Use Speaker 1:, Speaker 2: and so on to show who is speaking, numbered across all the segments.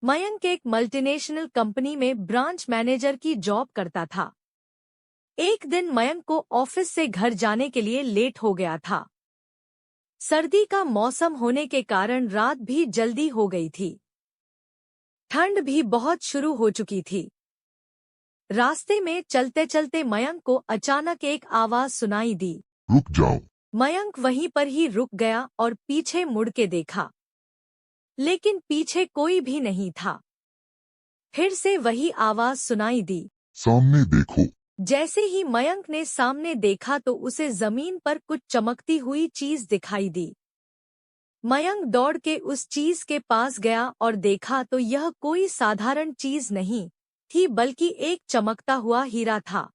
Speaker 1: मयंक एक multinational company में branch manager की जॉब करता था। एक दिन मयंक को ऑफिस से घर जाने के लिए लेट हो गया था। सर्दी का मौसम होने के कारण रात भी जल्दी हो गई थी। ठंड भी बहुत शुरू हो चुकी थी। रास्ते में चलते चलते मयंक को अचानक एक आवाज सुनाई दी,
Speaker 2: रुक जाओ।
Speaker 1: मयंक वहीं पर ही रुक गया और पीछे मुड़ के देखा, लेकिन पीछे कोई भी नहीं था। फिर से वही आवाज सुनाई दी,
Speaker 2: सामने देखो।
Speaker 1: जैसे ही मयंक ने सामने देखा तो उसे जमीन पर कुछ चमकती हुई चीज दिखाई दी। मयंक दौड़ के उस चीज के पास गया और देखा तो यह कोई साधारण चीज नहीं थी, बल्कि एक चमकता हुआ हीरा था।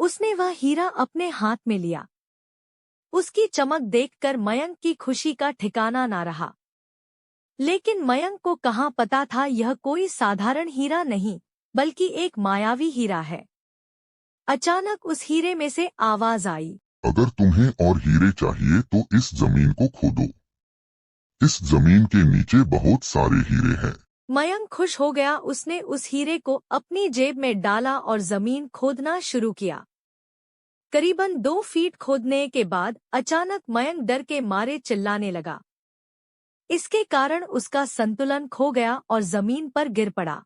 Speaker 1: उसने वह हीरा अपने हाथ में लिया। उसकी चमक देखकर मयंक की खुशी का ठिकाना ना रहा। लेकिन मयंक को कहाँ पता था यह कोई साधारण हीरा नहीं, बल्कि एक मायावी हीरा है। अचानक उस हीरे में से आवाज आई,
Speaker 2: अगर तुम्हें और हीरे चाहिए तो इस जमीन को खोदो। इस जमीन के नीचे बहुत सारे हीरे हैं।
Speaker 1: मयंक खुश हो गया। उसने उस हीरे को अपनी जेब में डाला और जमीन खोदना शुरू किया। करीबन 2 फीट खोदने के बाद अचानक मयंक डर के मारे चिल्लाने लगा। इसके कारण उसका संतुलन खो गया और जमीन पर गिर पड़ा,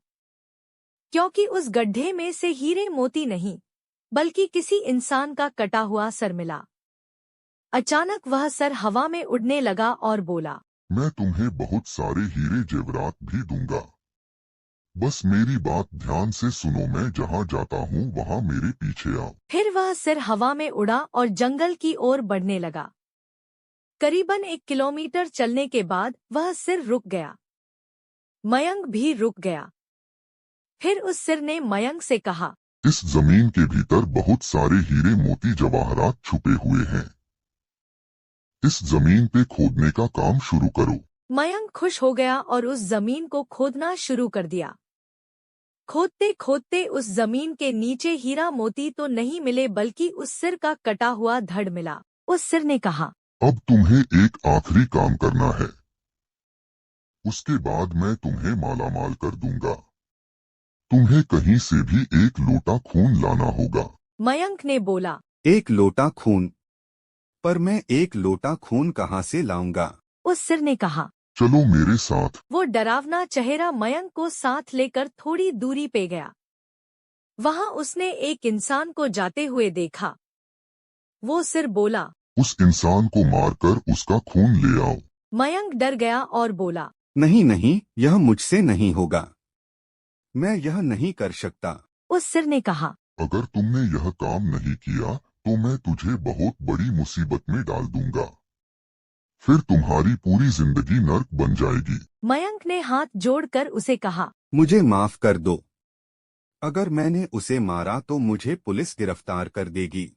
Speaker 1: क्योंकि उस गड्ढे में से हीरे मोती नहीं, बल्कि किसी इंसान का कटा हुआ सर मिला। अचानक वह सर हवा में उड़ने लगा और बोला,
Speaker 2: मैं तुम्हें बहुत सारे हीरे जेवरात भी दूंगा। बस मेरी बात ध्यान से सुनो, मैं जहाँ जाता हूँ वहाँ मेरे पीछे आओ।
Speaker 1: फिर वह सिर हवा में उड़ा और जंगल की ओर बढ़ने लगा। करीबन 1 किलोमीटर चलने के बाद वह सिर रुक गया। मयंक भी रुक गया। फिर उस सिर ने मयंक से कहा,
Speaker 2: इस जमीन के भीतर बहुत सारे हीरे मोती जवाहरात छुपे हुए हैं। इस जमीन पे खोदने का काम शुरू करो।
Speaker 1: मयंक खुश हो गया और उस जमीन को खोदना शुरू कर दिया। खोदते खोदते उस जमीन के नीचे हीरा मोती तो नहीं मिले, बल्कि उस सिर का कटा हुआ धड़ मिला। उस सिर ने कहा,
Speaker 2: अब तुम्हें एक आखिरी काम करना है, उसके बाद मैं तुम्हें मालामाल कर दूंगा। तुम्हें कहीं से भी एक लोटा खून लाना होगा।
Speaker 1: मयंक ने बोला,
Speaker 3: 1 लोटा खून? पर मैं 1 लोटा खून कहाँ से लाऊंगा?
Speaker 1: उस सिर ने कहा,
Speaker 2: चलो मेरे साथ।
Speaker 1: वो डरावना चेहरा मयंक को साथ लेकर थोड़ी दूरी पे गया। वहां उसने एक इंसान को जाते हुए देखा। वो सिर बोला,
Speaker 2: उस इंसान को मारकर उसका खून ले आओ।
Speaker 1: मयंक डर गया और बोला,
Speaker 3: नहीं नहीं, यह मुझसे नहीं होगा। मैं यह नहीं कर सकता।
Speaker 1: उस सिर ने कहा,
Speaker 2: अगर तुमने यह काम नहीं किया तो मैं तुझे बहुत बड़ी मुसीबत में डाल दूंगा। फिर तुम्हारी पूरी जिंदगी नर्क बन जाएगी।
Speaker 1: मयंक ने हाथ जोड़कर उसे कहा,
Speaker 3: मुझे माफ कर दो। अगर मैंने उसे मारा तो मुझे पुलिस गिरफ्तार कर देगी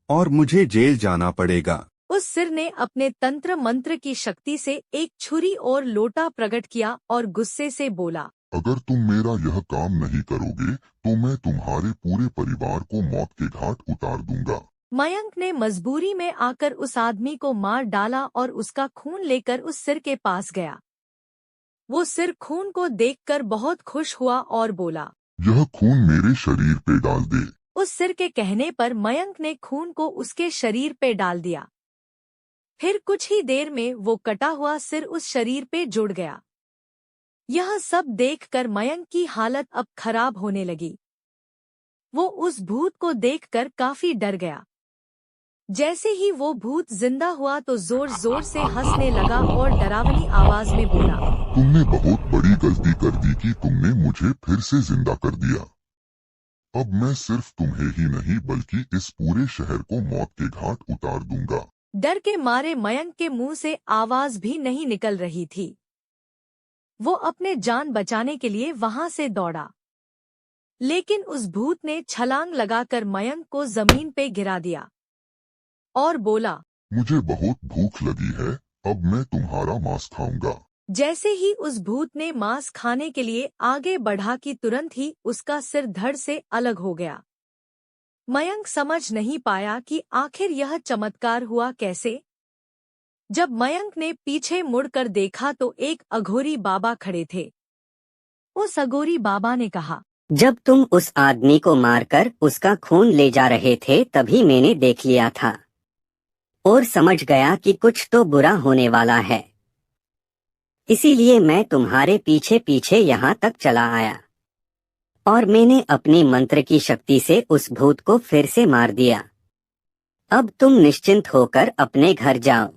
Speaker 3: और मुझे जेल जाना पड़ेगा।
Speaker 1: उस सिर ने अपने तंत्र मंत्र की शक्ति से एक छुरी और लोटा प्रकट किया और गुस्से से बोला,
Speaker 2: अगर तुम मेरा यह काम नहीं करोगे तो मैं तुम्हारे पूरे परिवार को मौत के घाट उतार दूंगा।
Speaker 1: मयंक ने मजबूरी में आकर उस आदमी को मार डाला और उसका खून लेकर उस सिर के पास गया। वो सिर खून को देखकर बहुत खुश हुआ और बोला,
Speaker 2: यह खून मेरे शरीर पे डाल दे।
Speaker 1: उस सिर के कहने पर मयंक ने खून को उसके शरीर पे डाल दिया। फिर कुछ ही देर में वो कटा हुआ सिर उस शरीर पे जुड़ गया। यह सब देखकर मयंक की हालत अब खराब होने लगी। वो उस भूत को देखकर काफी डर गया। जैसे ही वो भूत जिंदा हुआ तो जोर जोर से हंसने लगा और डरावनी आवाज में बोला,
Speaker 2: तुमने बहुत बड़ी गलती कर दी कि तुमने मुझे फिर से जिंदा कर दिया। अब मैं सिर्फ तुम्हें ही नहीं बल्कि इस पूरे शहर को मौत के घाट उतार दूंगा।
Speaker 1: डर के मारे मयंक के मुंह से आवाज भी नहीं निकल रही थी। वो अपने जान बचाने के लिए वहां से दौड़ा, लेकिन उस भूत ने छलांग लगाकर मयंक को जमीन पे गिरा दिया और बोला,
Speaker 2: मुझे बहुत भूख लगी है, अब मैं तुम्हारा मांस खाऊंगा।
Speaker 1: जैसे ही उस भूत ने मांस खाने के लिए आगे बढ़ा कि तुरंत ही उसका सिर धड़ से अलग हो गया। मयंक समझ नहीं पाया कि आखिर यह चमत्कार हुआ कैसे। जब मयंक ने पीछे मुड़कर देखा तो एक अघोरी बाबा खड़े थे। उस अगोरी बाबा ने कहा,
Speaker 4: जब तुम उस आदमी को मारकर उसका खून ले जा रहे थे तभी मैंने देख लिया था और समझ गया कि कुछ तो बुरा होने वाला है। इसीलिए मैं तुम्हारे पीछे पीछे यहाँ तक चला आया और मैंने अपनी मंत्र की शक्ति से उस भूत को फिर से मार दिया। अब तुम निश्चिंत होकर अपने घर जाओ।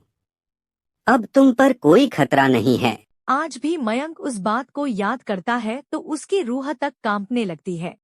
Speaker 4: अब तुम पर कोई खतरा नहीं है।
Speaker 1: आज भी मयंक उस बात को याद करता है तो उसकी रूह तक कांपने लगती है।